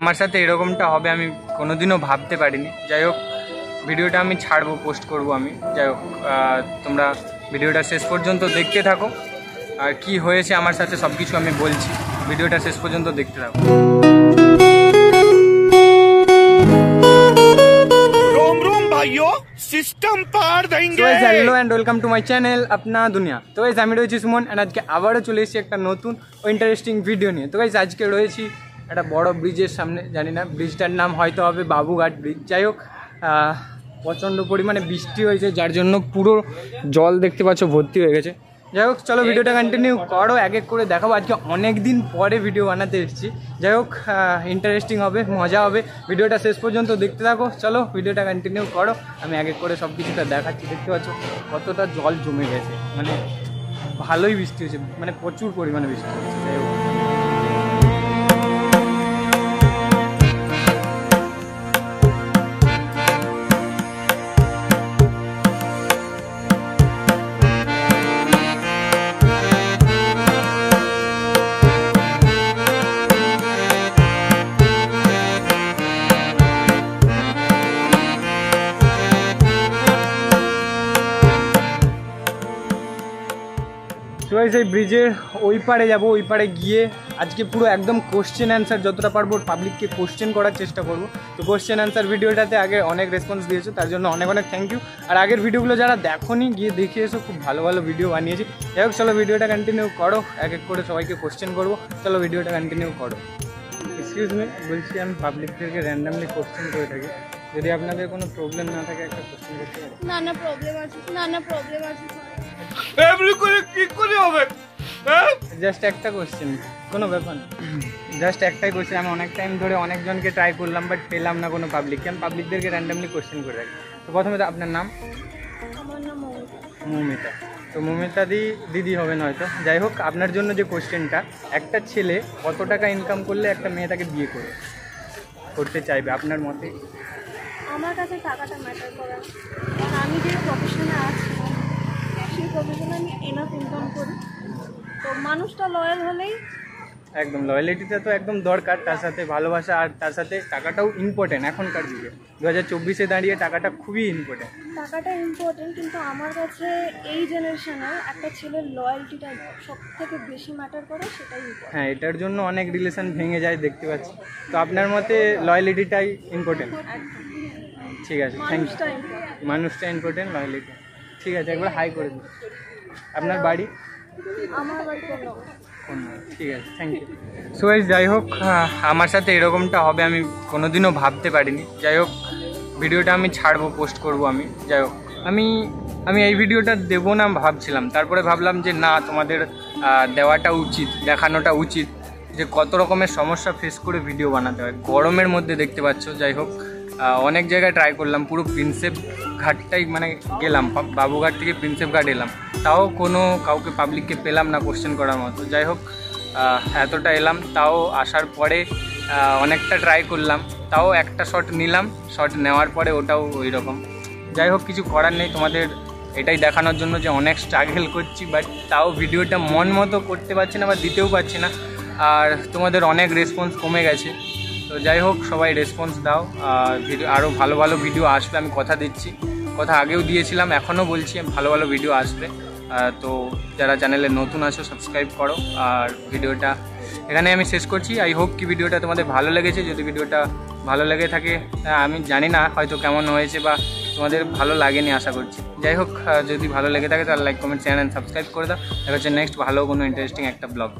আমার সাথে এরকমটা হবে আমি কোনোদিনও ভাবতে পারিনি। যাই হোক, ভিডিওটা আমি ছাড়বো, পোস্ট করব আমি। যাই হোক, তোমরা ভিডিওটা শেষ পর্যন্ত দেখতে থাকো, আর কি হয়েছে আমার সাথে সব কিছু আমি বলছি। ভিডিওটা শেষ পর্যন্ত দেখতে থাকো। সিস্টেম পার দেंगे। Hello and welcome to my channel Apna Duniya. তো গাইস, আমি রয়েছি সুমন, এন্ড আজকে আবারও চলে এসেছি একটা নতুন ও ইন্টারেস্টিং ভিডিও নিয়ে। তো গাইস, আজকে রয়েছি একটা বড় ব্রিজের সামনে, জানি না ব্রিজটার নাম হয়তো হবে বাবুঘাট ব্রিজ। যাই হোক, প্রচণ্ড পরিমাণে বৃষ্টি হয়েছে, যার জন্য পুরো জল দেখতে পাচ্ছ ভর্তি হয়ে গেছে। যাই হোক, চলো ভিডিওটা কন্টিনিউ করো, এক এক করে দেখাবো। আজকে অনেক দিন পরে ভিডিও বানাতে এসেছি। যাই হোক, ইন্টারেস্টিং হবে, মজা হবে। ভিডিওটা শেষ পর্যন্ত দেখতে থাকো। চলো ভিডিওটা কন্টিনিউ করো, আমি এক এক করে সব কিছুটা দেখাচ্ছি। দেখতে পাচ্ছ কতটা জল জমে গেছে, মানে ভালোই বৃষ্টি হয়েছে, মানে প্রচুর পরিমাণে বৃষ্টি হয়েছে। যাই হোক, এই ব্রিজের ওই পারে যাবো, ওই পারে গিয়ে আজকে পুরো একদম কোশ্চেন অ্যান্সার যতটা পারবো পাবলিককে কোশ্চেন করার চেষ্টা করবো। তো কোশ্চেন অ্যান্সার ভিডিওটাতে আগে অনেক রেসপন্স দিয়েছো, তার জন্য অনেক অনেক থ্যাংক ইউ। আর আগের ভিডিওগুলো যারা দেখোনি, গিয়ে দেখে এসো, খুব ভালো ভালো ভিডিও বানিয়েছি। যাই হোক, চলো ভিডিওটা কন্টিনিউ করো, এক এক করে সবাইকে কোশ্চেন করবো। চলো ভিডিওটা কন্টিনিউ করো। এক্সকিউজ মি, বলছি আমি পাবলিকদেরকে র্যান্ডামলি কোশ্চেন করে থাকি, যদি আপনাদের কোনো প্রবলেম না থাকে একটা কোশ্চেন করতে পারি? না প্রবলেম আছে, না প্রবলেম আছে। এমনি করে কি করে হবে? জাস্ট একটা কোশ্চেন, কোনো ব্যাপার না, জাস্ট একটাই কোশ্চেন। আমি অনেক টাইম ধরে অনেকজনকে ট্রাই করলাম, বাট পেলাম না কোনো পাবলিককে। আমি পাবলিকদেরকে র্যান্ডামলি কোশ্চেন করে রাখি। তো প্রথমে তো আপনার নাম? আমার নাম মৌমিতা। তো মৌমিতা দিদি হবেন হয়তো। যাই হোক, আপনার জন্য যে কোশ্চেনটা, একটা ছেলে কত টাকা ইনকাম করলে একটা মেয়ে তাকে বিয়ে করতে চাইবে আপনার মতে? আমার কাছে টাকাটা ম্যাটার করে, কারণ আমি যে প্রফেশনে আছি সেই প্রফেশনে আমি এনাফ ইনকাম করি। তো মানুষটা লয়াল হলেই, একদম লয়ালিটিটা তো একদম দরকার, তার সাথে ভালোবাসা, আর তার সাথে টাকাটাও ইম্পর্টেন্ট। এখনকার যুগে 2024-এ দাঁড়িয়ে টাকাটা খুবই ইম্পর্টেন্ট। টাকাটা ইম্পর্টেন্ট, কিন্তু আমার কাছে এই জেনারেশনে একটা ছেলের লয়্যালটিটা সব থেকে বেশি ম্যাটার করে, সেটাই ইম্পর্টেন্ট। হ্যাঁ, এটার জন্য অনেক রিলেশন ভেঙে যায় দেখতে পাচ্ছি। তো আপনার মতে লয়ালিটিটাই ইম্পর্টেন্ট? ঠিক আছে, থ্যাংক ইউ। মানুষটা ইম্পর্টেন্ট, লয়ালিটি ঠিক আছে। একবার হাই করে দিন। আপনার বাড়ি? আমার বাড়ি ঠিক আছে, থ্যাংক ইউ। সো গাইস, যাই হোক, আমার সাথে এরকমটা হবে আমি কোনোদিনও ভাবতে পারিনি। যাই হোক, ভিডিওটা আমি ছাড়বো, পোস্ট করব আমি। যাই হোক, আমি এই ভিডিওটা দেবো না ভাবছিলাম, তারপরে ভাবলাম যে না, তোমাদের দেওয়াটা উচিত, দেখানোটা উচিত যে কত রকমের সমস্যা ফেস করে ভিডিও বানাতে হয় গরমের মধ্যে। দেখতে পাচ্ছ। যাই হোক, অনেক জায়গায় ট্রাই করলাম, পুরো প্রিন্সেপ ঘাটটাই মানে গেলাম, বাবুঘাট থেকে প্রিন্সেপ ঘাট এলাম, তাও কাউকে পাবলিককে পেলাম না কোশ্চেন করার মতো। যাই হোক, এতটা এলাম, তাও আসার পরে অনেকটা ট্রাই করলাম, তাও একটা শট নিলাম, শট নেওয়ার পরে ওটাও ওই রকম। যাই হোক, কিছু করার নেই, তোমাদের এটাই দেখানোর জন্য যে অনেক স্ট্রাগল করছি, বাট তাও ভিডিওটা মন মতো করতে পারছি না বা দিতেও পারছি না। আর তোমাদের অনেক রেসপন্স কমে গেছে। তো যাই হোক, সবাই রেসপন্স দাও, ভিডিও আরও ভালো ভালো ভিডিও আসবে, আমি কথা দিচ্ছি, কথা আগেও দিয়েছিলাম, এখনও বলছি, ভালো ভালো ভিডিও আসবে। তো যারা চ্যানেলে নতুন আছো সাবস্ক্রাইব করো। আর ভিডিওটা এখানে আমি শেষ করছি। আই হোপ কি ভিডিওটা তোমাদের ভালো লেগেছে। যদি ভিডিওটা ভালো লেগে থাকে, আমি জানি না হয়তো কেমন হয়েছে বা তোমাদের ভালো লাগেনি, আশা করছি। যাই হোক, যদি ভালো লেগে থাকে তাহলে লাইক, কমেন্ট, চ্যানেল সাবস্ক্রাইব করে দাও। দেখা হচ্ছে নেক্সট ভালো কোনো ইন্টারেস্টিং একটা ব্লগ।